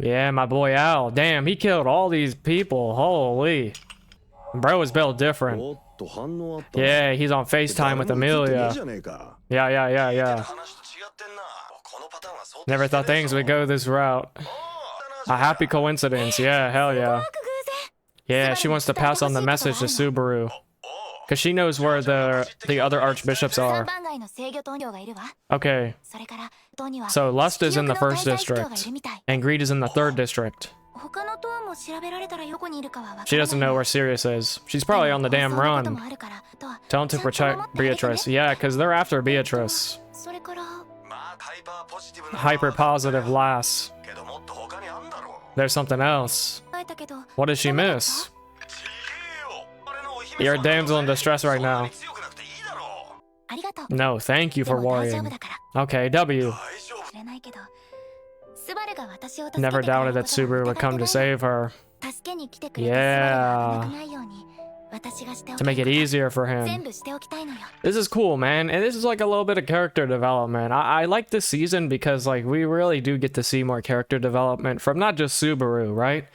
Yeah, my boy Al. Damn, he killed all these people. Holy. Bro is built different. Yeah, he's on FaceTime with Amelia. Yeah. Never thought things would go this route. A happy coincidence. Yeah, hell yeah. Yeah, she wants to pass on the message to Subaru. Because she knows where the other archbishops are. Okay. So Lust is in the 1st district. And Greed is in the 3rd district. She doesn't know where Sirius is. She's probably on the damn run. Tell him to protect Beatrice. Yeah, because they're after Beatrice. Hyper positive lass. There's something else. What did she miss? You're a damsel in distress right now. No, thank you for worrying. Okay, W. Never doubted that Subaru would come to save her. Yeah. To make it easier for him. This is cool, man. And this is like a little bit of character development. I like this season because like we really do get to see more character development from not just Subaru, right?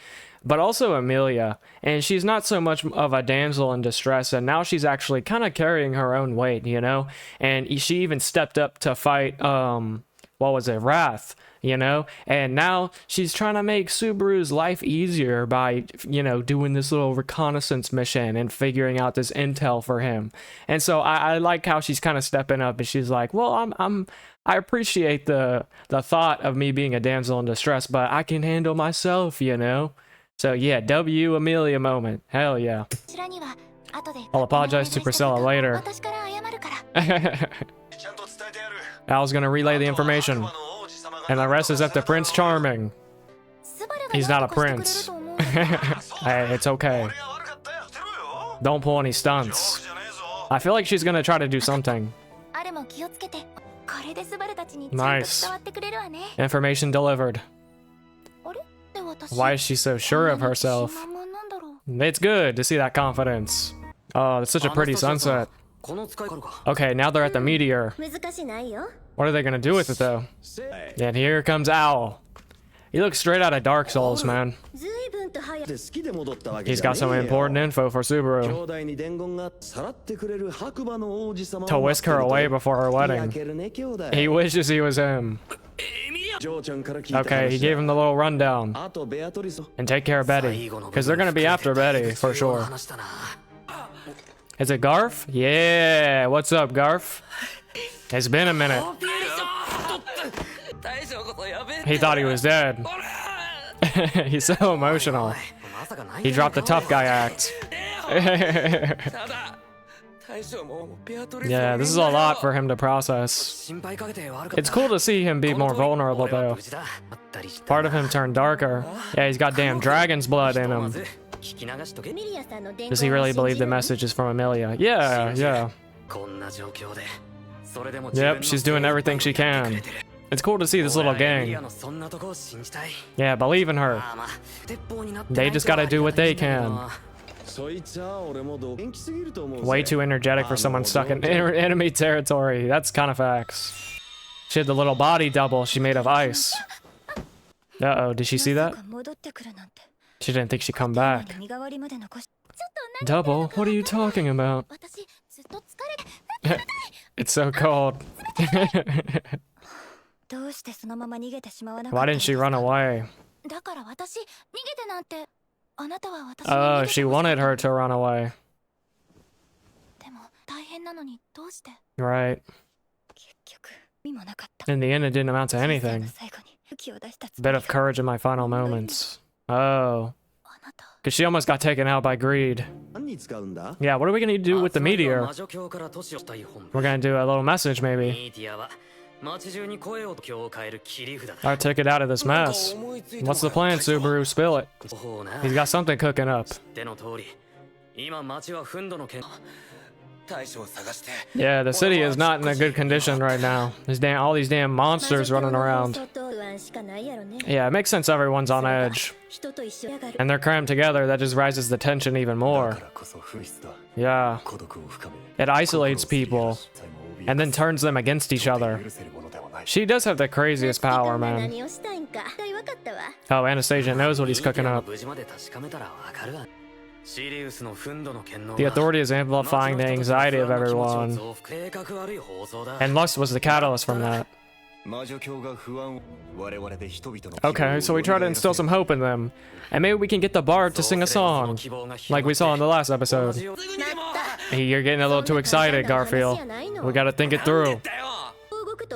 But also Amelia. And she's not so much of a damsel in distress, and now she's actually kind of carrying her own weight, you know? And she even stepped up to fight, what was it, Wrath, you know? And now she's trying to make Subaru's life easier by, you know, doing this little reconnaissance mission and figuring out this intel for him. And so I like how she's kind of stepping up, and she's like, well, I appreciate the thought of me being a damsel in distress, but I can handle myself, you know? So yeah, W Amelia moment. Hell yeah. I'll apologize to Priscilla later. Al's gonna relay the information. And the rest is up to Prince Charming. He's not a prince. Hey, it's okay. Don't pull any stunts. I feel like she's gonna try to do something. Nice. Information delivered. Why is she so sure of herself? It's good to see that confidence. Oh, it's such a pretty sunset. Okay, now they're at the meteor. What are they gonna do with it though? And here comes Owl. He looks straight out of Dark Souls, man. He's got some important info for Subaru. To whisk her away before her wedding. He wishes he was him. Okay, he gave him the little rundown. And take care of Betty. Because they're gonna be after Betty, for sure. Is it Garf? Yeah, what's up, Garf? It's been a minute. He thought he was dead. He's so emotional. He dropped the tough guy act. Yeah, this is a lot for him to process. It's cool to see him be more vulnerable though. Part of him turned darker. Yeah, he's got damn dragon's blood in him. Does he really believe the message is from Amelia? Yeah. Yep, she's doing everything she can. It's cool to see this little gang. Yeah, believe in her. They just gotta do what they can. Way too energetic for someone stuck in enemy territory. That's kind of facts. She had the little body double she made of ice. Uh-oh, did she see that? She didn't think she'd come back. Double? What are you talking about? It's so cold. Why didn't she run away? Oh, she wanted her to run away. Right. In the end, it didn't amount to anything. Bit of courage in my final moments. Oh. Because she almost got taken out by greed. Yeah, what are we going to do with the meteor? We're going to do a little message, maybe. Alright, take it out of this mess. What's the plan, Subaru? Spill it. He's got something cooking up. Yeah, the city is not in a good condition right now. There's all these damn monsters running around. Yeah, it makes sense everyone's on edge. And they're crammed together, that just rises the tension even more. Yeah. It isolates people. And then turns them against each other. She does have the craziest power, man. Oh, Anastasia knows what he's cooking up. The authority is amplifying the anxiety of everyone. And lust was the catalyst from that. Okay, so we try to instill some hope in them. And maybe we can get the bard to sing a song. Like we saw in the last episode. Hey, you're getting a little too excited, Garfield. We gotta think it through.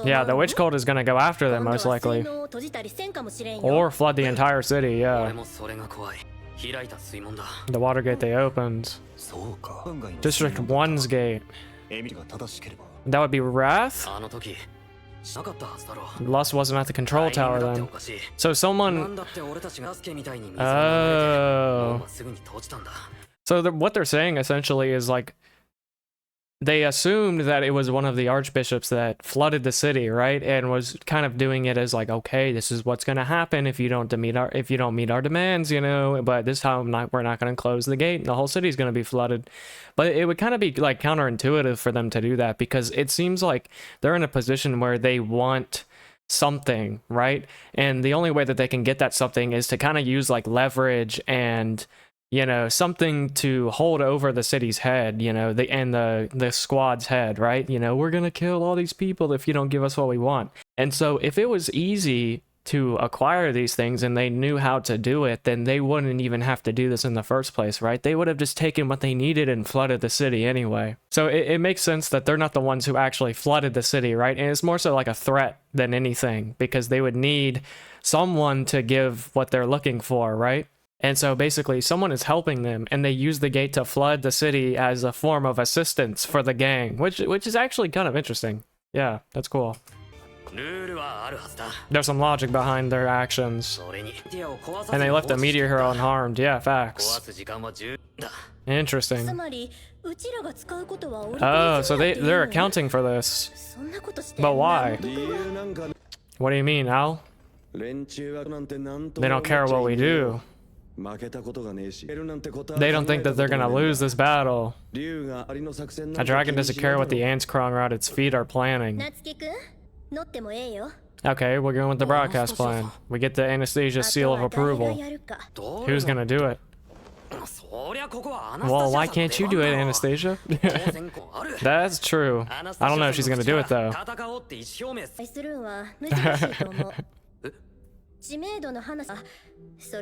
Yeah, the witch cult is gonna go after them, most likely. Or flood the entire city, yeah. The water gate they opened. District 1's gate. That would be Wrath? Lust wasn't at the control tower then. So someone... Oh. So what they're saying essentially is like... They assumed that it was one of the archbishops that flooded the city, right? And was kind of doing it as like, okay, this is what's going to happen if you don't meet our demands, you know. But this time we're not going to close the gate. The whole city's going to be flooded. But it would kind of be like counterintuitive for them to do that because it seems like they're in a position where they want something, right? And the only way that they can get that something is to kind of use like leverage and, you know, something to hold over the city's head, you know, the squad's head, right? You know, we're gonna kill all these people if you don't give us what we want. And so if it was easy to acquire these things and they knew how to do it, then they wouldn't even have to do this in the first place, right? They would have just taken what they needed and flooded the city anyway. So it makes sense that they're not the ones who actually flooded the city, right? And it's more so like a threat than anything because they would need someone to give what they're looking for, right? And so basically someone is helping them and they use the gate to flood the city as a form of assistance for the gang, which is actually kind of interesting. Yeah, that's cool. There's some logic behind their actions. And they left the meteor hero unharmed. Yeah, facts. Interesting. Oh, so they're accounting for this. But why? What do you mean, Al? They don't care what we do. They don't think that they're gonna lose this battle. A dragon doesn't care what the ants crawling around its feet are planning. Okay, we're going with the broadcast plan. We get the Anastasia seal of approval. Who's gonna do it? Well, why can't you do it, Anastasia? That's true. I don't know if she's gonna do it though.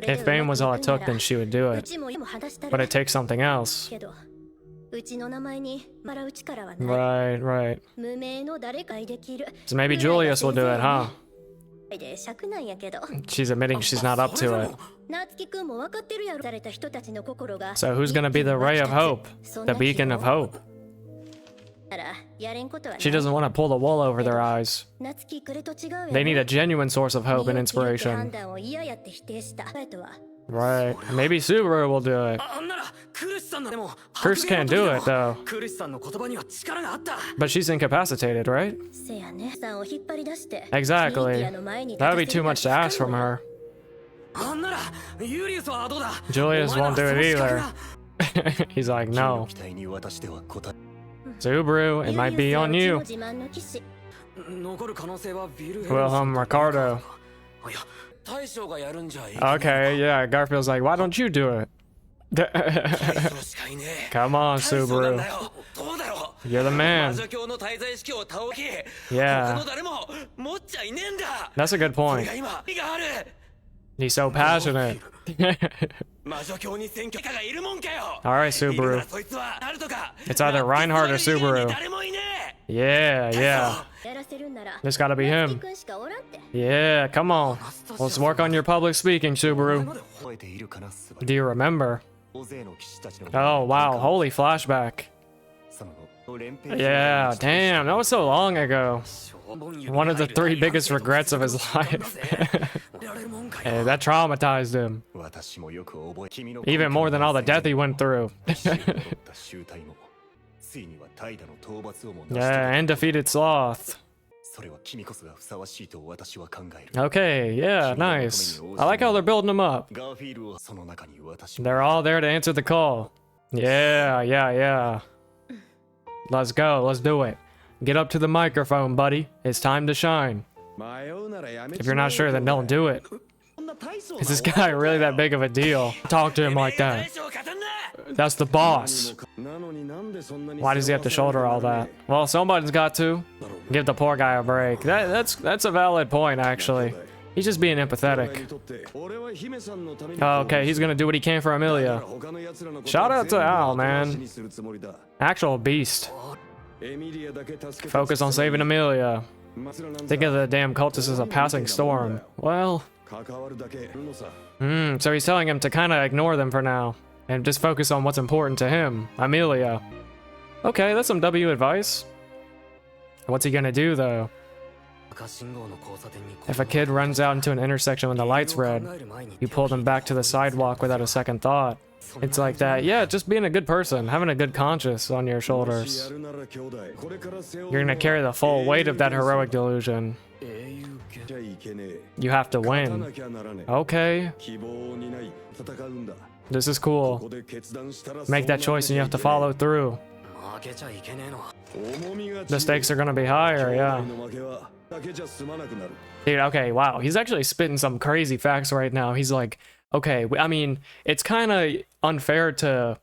If fame was all it took, then she would do it. But it takes something else. Right. So maybe Julius will do it, huh? She's admitting she's not up to it. So who's gonna be the ray of hope? The beacon of hope? She doesn't want to pull the wool over their eyes. They need a genuine source of hope and inspiration. Right. Maybe Subaru will do it. Cruz can't do it, though. But she's incapacitated, right? Exactly. That would be too much to ask from her. Julius won't do it either. He's like, no. Subaru, it might be on you. Wilhelm Ricardo. Okay, yeah, Garfield's like, why don't you do it? Come on, Subaru. You're the man. Yeah. That's a good point. He's so passionate. Alright, Subaru. It's either Reinhardt or Subaru. Yeah. This gotta be him. Yeah, come on. Let's work on your public speaking, Subaru. Do you remember? Oh, wow. Holy flashback. Yeah, damn. That was so long ago. One of the 3 biggest regrets of his life. Hey, that traumatized him. Even more than all the death he went through. Yeah, and defeated Sloth. Okay, yeah, nice. I like how they're building him up. They're all there to answer the call. Yeah. Let's go, let's do it. Get up to the microphone, buddy. It's time to shine. If you're not sure, then don't do it. Is this guy really that big of a deal? Talk to him like that. That's the boss. Why does he have to shoulder all that? Well, somebody's got to. Give the poor guy a break. That's a valid point, actually. He's just being empathetic. Okay, he's gonna do what he can for Amelia. Shout out to Al, man. Actual beast. Focus on saving Amelia. Think of the damn cultist as a passing storm. Well... so he's telling him to kind of ignore them for now. And just focus on what's important to him. Amelia. Okay, that's some W advice. What's he gonna do, though? If a kid runs out into an intersection when the light's red, you pull them back to the sidewalk without a second thought. It's like that. Yeah, just being a good person, having a good conscience on your shoulders. You're gonna carry the full weight of that heroic delusion. You have to win. Okay. This is cool. Make that choice and you have to follow through. The stakes are gonna be higher, yeah. Dude, okay, wow. He's actually spitting some crazy facts right now. He's like, okay, I mean, it's kind of unfair to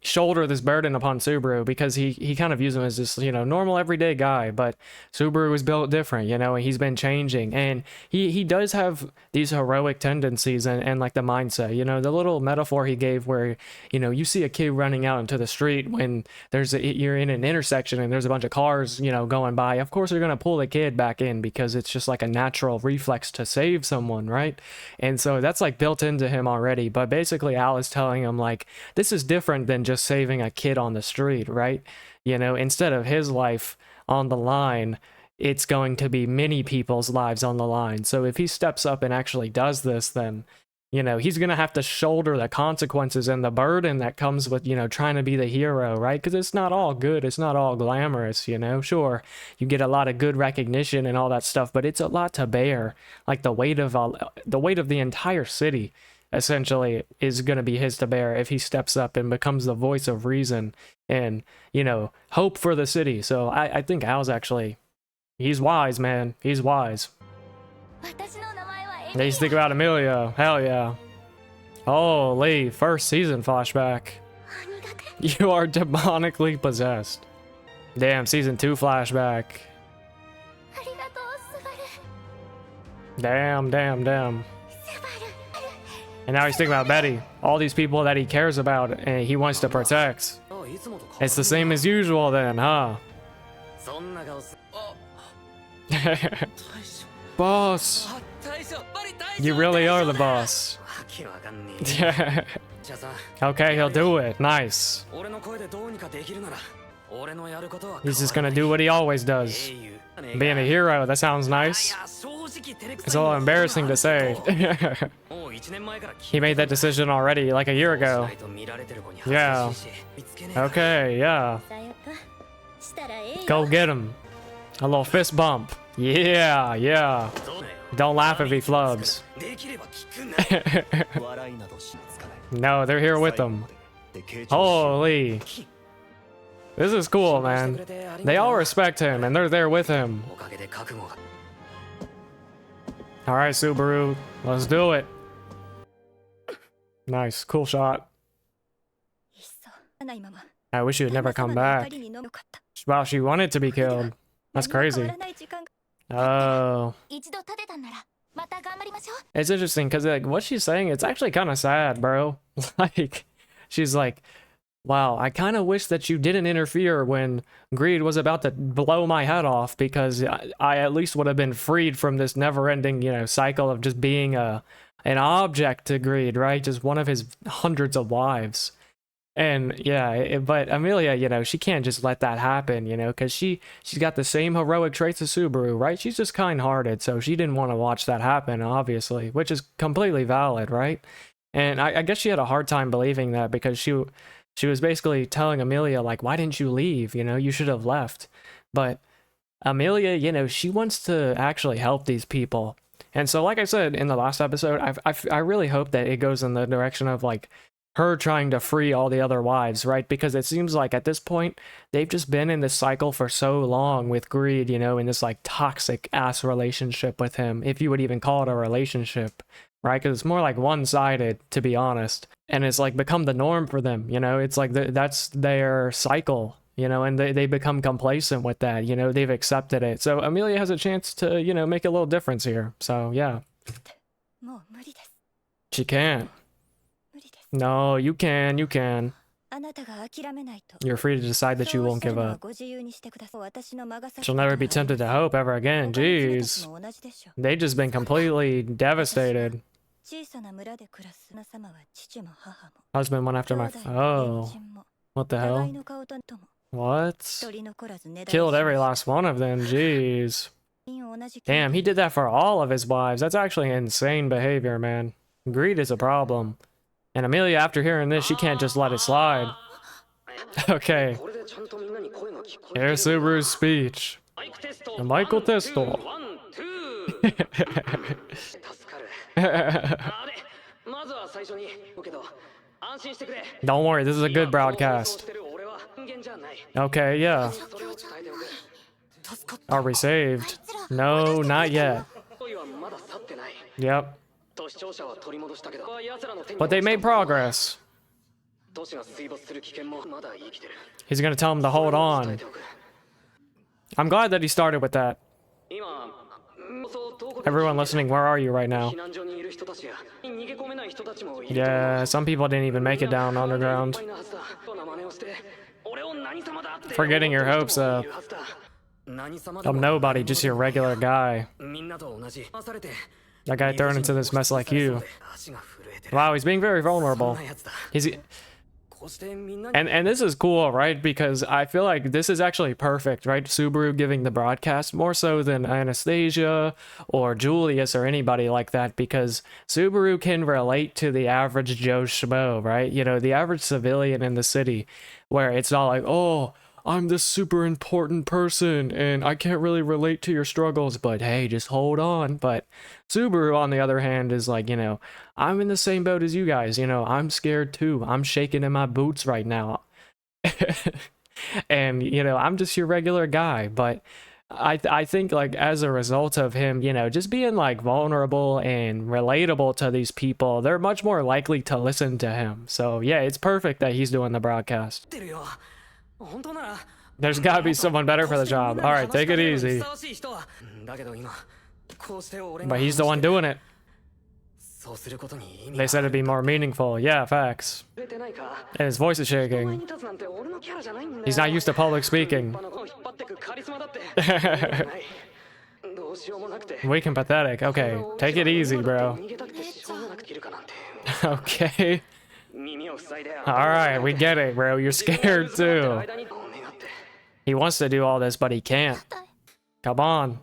shoulder this burden upon Subaru because he kind of views him as this, you know, normal everyday guy, but Subaru is built different, you know, and he's been changing, and he does have these heroic tendencies and like the mindset, you know, the little metaphor he gave where, you know, you see a kid running out into the street when you're in an intersection and there's a bunch of cars, you know, going by. Of course you're going to pull the kid back in because it's just like a natural reflex to save someone, right? And so that's like built into him already. But basically Al is telling him like, this is different than just saving a kid on the street, right? You know, instead of his life on the line, it's going to be many people's lives on the line. So if he steps up and actually does this, then, you know, he's going to have to shoulder the consequences and the burden that comes with, you know, trying to be the hero, right? Because it's not all good. It's not all glamorous, you know? Sure, you get a lot of good recognition and all that stuff, but it's a lot to bear. Like the weight of the entire city essentially is going to be his to bear if he steps up and becomes the voice of reason and, you know, hope for the city. So I think Al's actually, he's wise, man. He's wise. They think about Amelia. Hell yeah. Holy, first season flashback. You are demonically possessed. Damn, season 2 flashback. Damn. And now he's thinking about Betty. All these people that he cares about and he wants to protect. It's the same as usual then, huh? Boss. You really are the boss. Okay, he'll do it. Nice. He's just gonna do what he always does. Being a hero, that sounds nice. It's a little embarrassing to say. He made that decision already, like a year ago. Yeah. Okay, yeah. Go get him. A little fist bump. Yeah. Don't laugh if he flubs. No, they're here with him. Holy. This is cool, man. They all respect him, and they're there with him. Alright, Subaru. Let's do it. Nice. Cool shot. I wish you had never come back. Wow, she wanted to be killed. That's crazy. Oh. It's interesting, because like, what she's saying, it's actually kind of sad, bro. Like, she's like, wow, I kind of wish that you didn't interfere when greed was about to blow my head off, because I at least would have been freed from this never-ending, you know, cycle of just being an object to greed, right? Just one of his hundreds of wives. And yeah, but Amelia, you know, she can't just let that happen, you know, because she's got the same heroic traits as Subaru, right? She's just kind-hearted, so she didn't want to watch that happen, obviously, which is completely valid, right? And I guess she had a hard time believing that, because she was basically telling Amelia, like, why didn't you leave? You know, you should have left. But Amelia, you know, she wants to actually help these people. And so, like I said in the last episode, I really hope that it goes in the direction of, like, her trying to free all the other wives, right? Because it seems like at this point, they've just been in this cycle for so long with greed, you know, in this, like, toxic-ass relationship with him, if you would even call it a relationship, right? Because it's more like one-sided, to be honest. And it's like become the norm for them, you know? It's like that's their cycle, you know, and they become complacent with that, you know? They've accepted it. So Amelia has a chance to, you know, make a little difference here. So, yeah. She can't. No, you can, you can. You're free to decide that you won't give up. She'll never be tempted to hope ever again. Jeez. They just been completely devastated. Husband went after my... Oh. What the hell? What? Killed every last one of them. Jeez. Damn, he did that for all of his wives. That's actually insane behavior, man. Greed is a problem. And Amelia, after hearing this, she can't just let it slide. Okay. Here's Subaru's speech. The Michael Testo. Don't worry, this is a good broadcast. Okay, yeah. Are we saved? No, not yet. Yep. But they made progress. He's gonna tell him to hold on. I'm glad that he started with that. Everyone listening, where are you right now? Yeah, some people didn't even make it down underground. Forgetting your hopes up. I'm nobody, just your regular guy. That guy thrown into this mess like you. Wow, he's being very vulnerable. And this is cool, right? Because I feel like this is actually perfect, right? Subaru giving the broadcast more so than Anastasia or Julius or anybody like that, because Subaru can relate to the average Joe Schmo, right? You know, the average civilian in the city, where it's not like, oh, I'm this super important person and I can't really relate to your struggles, but hey, just hold on. But Subaru, on the other hand, is like, you know, I'm in the same boat as you guys. You know, I'm scared too. I'm shaking in my boots right now. And, you know, I'm just your regular guy. But I think, like, as a result of him, you know, just being, like, vulnerable and relatable to these people, they're much more likely to listen to him. So, yeah, it's perfect that he's doing the broadcast. There's gotta be someone better for the job. Alright, take it easy. But he's the one doing it. They said it'd be more meaningful. Yeah, facts. And his voice is shaking. He's not used to public speaking. Weak and pathetic. Okay, take it easy, bro. Okay. Alright, we get it, bro. You're scared too. He wants to do all this, but he can't. Come on.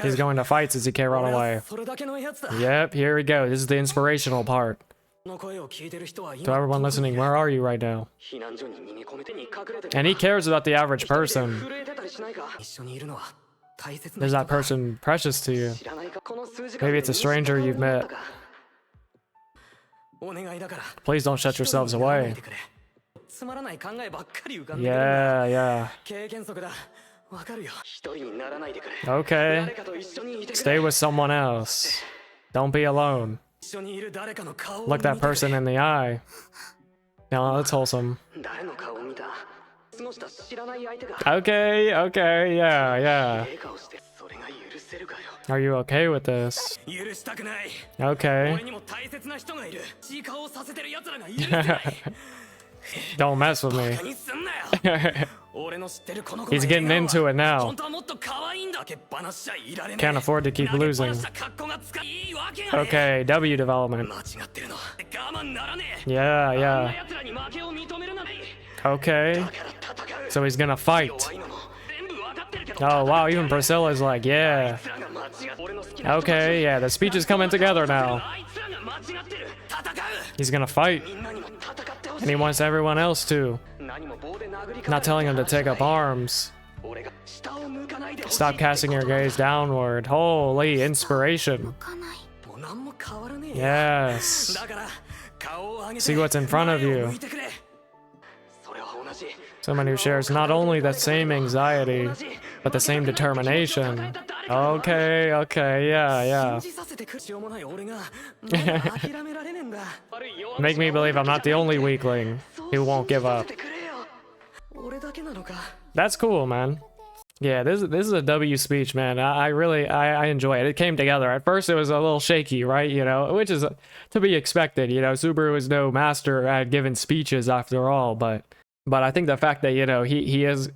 He's going to fight since he can't run away. Yep, here we go. This is the inspirational part. To everyone listening, where are you right now? And he cares about the average person. Is that person precious to you? Maybe it's a stranger you've met. Please don't shut yourselves away. Yeah, yeah. Okay. Stay with someone else. Don't be alone. Look that person in the eye. Now that's wholesome. Okay, okay, yeah, yeah. Are you okay with this? Okay. Don't mess with me. He's getting into it now. Can't afford to keep losing. Okay, W development. Yeah, yeah. Okay. So he's gonna fight. Oh wow, even Priscilla's like, yeah. Okay, yeah, the speech is coming together now. He's gonna fight. And he wants everyone else to. Not telling him to take up arms. Stop casting your gaze downward. Holy inspiration. Yes. See what's in front of you. Someone who shares not only the same anxiety, but the same determination. Okay, okay, yeah. Make me believe I'm not the only weakling who won't give up. That's cool, man. Yeah, this is a W speech, man. I really enjoy it. It came together. At first, it was a little shaky, right? You know, which is to be expected. You know, Subaru is no master at giving speeches after all, but I think the fact that, you know, he is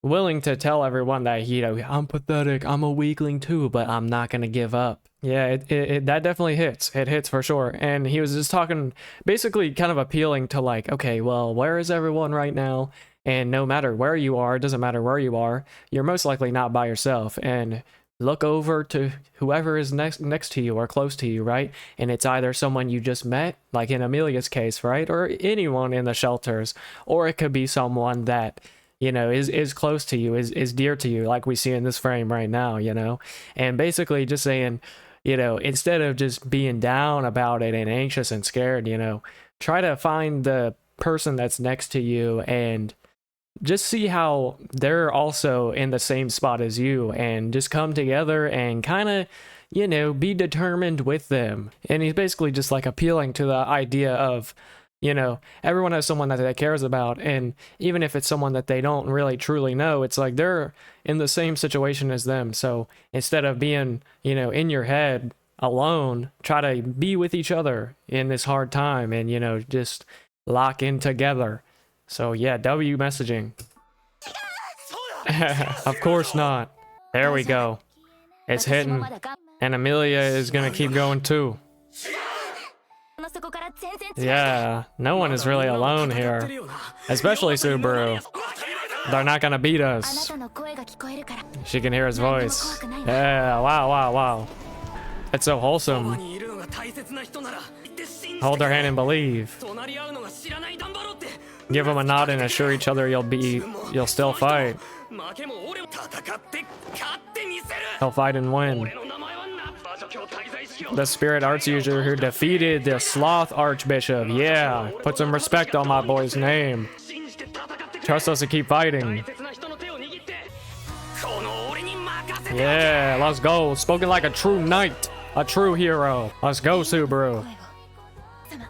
willing to tell everyone that, you know, I'm pathetic, I'm a weakling too, but I'm not gonna give up. Yeah, that definitely hits. It hits for sure. And he was just talking, basically kind of appealing to like, okay, well, where is everyone right now? And no matter where you are, it doesn't matter where you are, you're most likely not by yourself. And look over to whoever is next to you or close to you, right? And it's either someone you just met, like in Amelia's case, right? Or anyone in the shelters. Or it could be someone that, you know, is close to you, is dear to you, like we see in this frame right now, you know? And basically just saying, you know, instead of just being down about it and anxious and scared, you know, try to find the person that's next to you and just see how they're also in the same spot as you, and just come together and kind of, you know, be determined with them. And he's basically just like appealing to the idea of, you know, everyone has someone that they cares about, and even if it's someone that they don't really truly know, it's like they're in the same situation as them. So instead of being, you know, in your head alone, try to be with each other in this hard time and, you know, just lock in together. So yeah, W messaging. Of course not. There we go. It's hitting. And Amelia is gonna keep going too. Yeah, no one is really alone here. Especially Subaru. They're not gonna beat us. She can hear his voice. Yeah, wow. It's so wholesome. Hold their hand and believe. Give them a nod and assure each other you'll still fight. He'll fight and win. The spirit arts user who defeated the sloth archbishop. Yeah, put some respect on my boy's name. Trust us to keep fighting. Yeah, let's go. Spoken like a true knight, a true hero. Let's go, Subaru.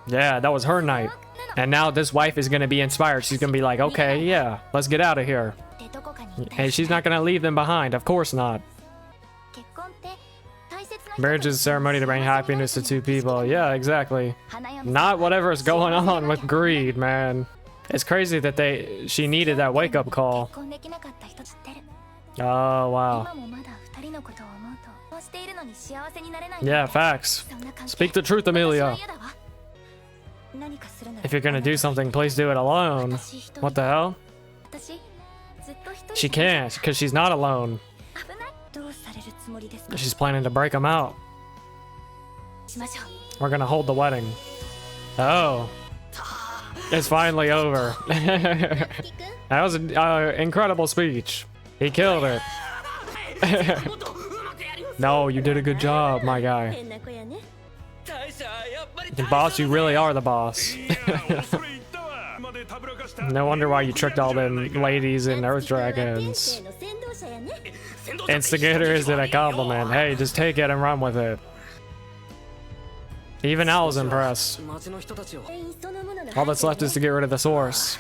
Yeah, that was her night. And now this wife is going to be inspired. She's going to be like, okay, yeah, let's get out of here. And she's not going to leave them behind. Of course not. Marriage is a ceremony to bring happiness to two people. Yeah, exactly. Not whatever's going on with greed, man. It's crazy that she needed that wake-up call. Oh, wow. Yeah, facts. Speak the truth, Amelia. If you're gonna do something, please do it alone. What the hell? She can't, because she's not alone. She's planning to break them out. We're gonna hold the wedding. Oh. It's finally over. That was an incredible speech. He killed it. No, you did a good job, my guy. The boss, you really are the boss. No wonder why you tricked all them ladies and earth dragons. Instigator isn't a compliment. Hey, just take it and run with it. Even Al's impressed. All that's left is to get rid of the source.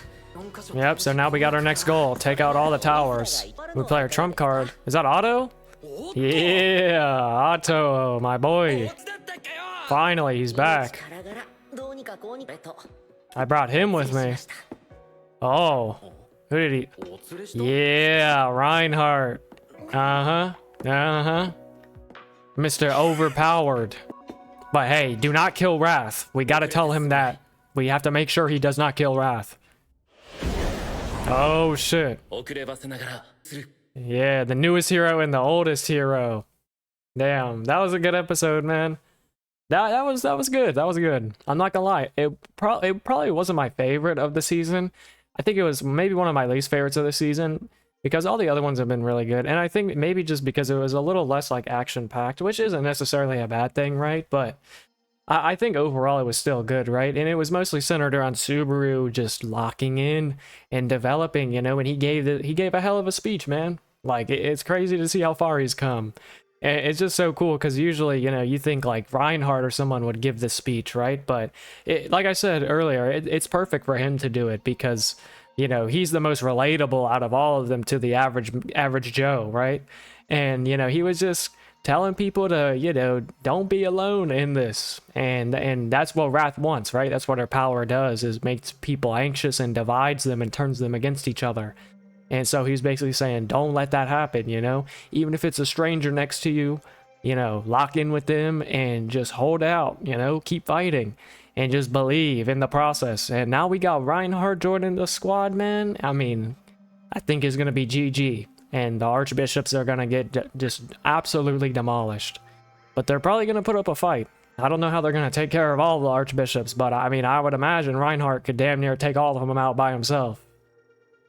Yep, so now we got our next goal. Take out all the towers. We play our trump card. Is that Otto? Yeah, Otto, my boy. Finally, he's back. I brought him with me. Oh, who did he? Yeah, Reinhardt. Mr. Overpowered. But hey, do not kill Wrath. We gotta tell him that. We have to make sure he does not kill Wrath. Oh shit. Yeah, the newest hero and the oldest hero. Damn, that was a good episode, man. That was good. That was good. I'm not gonna lie. It probably wasn't my favorite of the season. I think it was maybe one of my least favorites of the season, because all the other ones have been really good. And I think maybe just because it was a little less like action packed, which isn't necessarily a bad thing, right? But I think overall it was still good, right? And it was mostly centered around Subaru just locking in and developing, you know, and he gave a hell of a speech, man. Like, it's crazy to see how far he's come. And it's just so cool because usually, you know, you think like Reinhardt or someone would give this speech, right? But like I said earlier, it's perfect for him to do it because, you know, he's the most relatable out of all of them to the average Joe, right? And, you know, he was just telling people to, you know, don't be alone in this. And that's what Wrath wants, right? That's what her power does, is makes people anxious and divides them and turns them against each other. And so he's basically saying, don't let that happen, you know? Even if it's a stranger next to you, you know, lock in with them and just hold out, you know? Keep fighting and just believe in the process. And now we got Reinhardt joining the squad, man. I mean, I think it's going to be GG. And the Archbishops are going to get just absolutely demolished. But they're probably going to put up a fight. I don't know how they're going to take care of all the Archbishops, but I mean, I would imagine Reinhardt could damn near take all of them out by himself.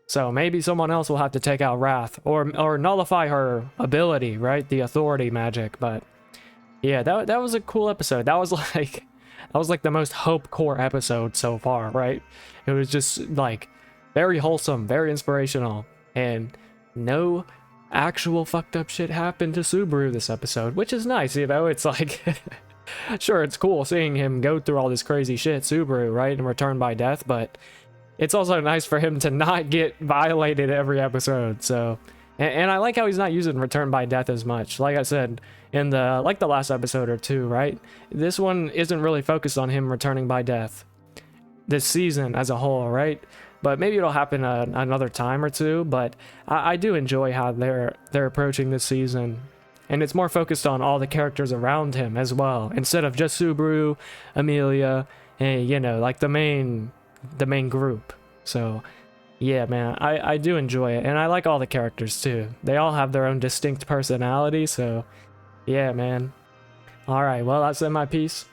So maybe someone else will have to take out Wrath or nullify her ability, right? The authority magic. But yeah, that was a cool episode. That was like the most hope core episode so far, right? It was just like very wholesome, very inspirational, and no actual fucked up shit happened to Subaru this episode, which is nice, you know? It's like sure, it's cool seeing him go through all this crazy shit, Subaru, right? And return by death, but it's also nice for him to not get violated every episode. So, and I like how he's not using return by death as much. Like I said in the last episode or two, right? This one isn't really focused on him returning by death this season as a whole, right? But maybe it'll happen another time or two. But I do enjoy how they're approaching this season, and it's more focused on all the characters around him as well, instead of just Subaru, Amelia, and, you know, like the main group. So yeah, man, I do enjoy it, and I like all the characters too. They all have their own distinct personality. So yeah, man. All right, well, that's my piece.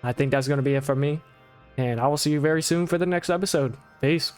I think that's going to be it for me, and I will see you very soon for the next episode. Peace.